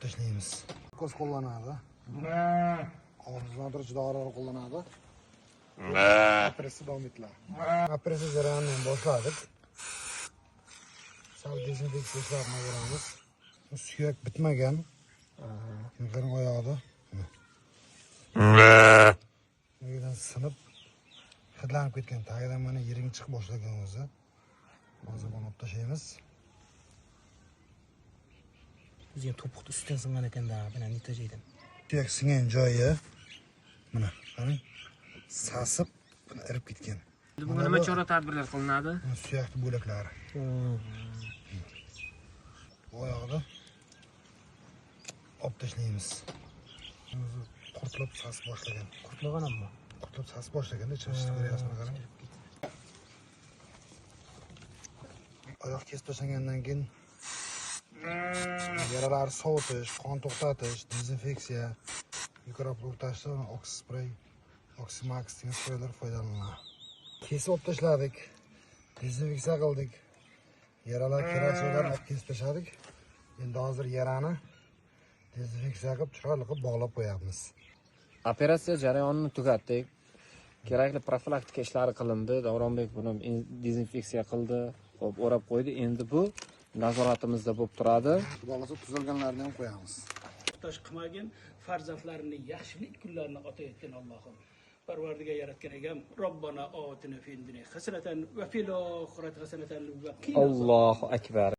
tashlaymiz. Ko'z qo'llanadi. Og'izlantiruvchi dorilar qo'llanadi. Operatsiya davom etiladi. Operatsiya jarayonini boshladik. Sal dezinfeksiya ishlarini ko'ramiz. Suyak bitmagan. Yumqaring oyog'ida. Yerdan sinib hidlanib ketgan. Tagidan mana yering chiqib boshlagan o'zi. Hozir buni olib tashlaymiz. O'zi ham to'piqni ustidan singan ekanda, mana nitajaydan. Suyak singan joyi mana qarang. Sasib irib ketgan. Bunga nima chora-tadbirlar qilinadi? Suyakning bo'laklari. Oyog'ida olib tashlaymiz. Qurtlab sasib boshlagan. Qurtlaganmi? Qurtlab sasib boshlaganda chirishni ko'ryapsizmi qarang. Oyoq kesib tashlagandan keyin yaralarni sovutish, qon to'xtatish, dezinfeksiya, mikroplug tashlash, oksispray, oksimax degan spreylar foydalaniladi. Kesib olib tashladik, dezinfeksiya qildik, yaralar keraklilarni olib kesib tashladik. Endi hozir yarani dezinfeksiya qilib, chiroyli qilib bog'lab qo'yamiz. Operatsiya jarayonini tugatdik. Kerakli profilaktika ishlari qilindi. Davronbek buni dezinfeksiya qildi, hop o'rab qo'ydi. Endi bu nazoratimizda bo'lib turadi. Xudo xolasa tuzalganlarni ham qo'yamiz. Tosh qilmagin farzandlarini yaxshilik kunlarini otayotgan Allohim. Parvardiga yaratgan egam Robbana otina fid dunya hasanatan va fil oxirati hasanatan va qina Allohu akbar.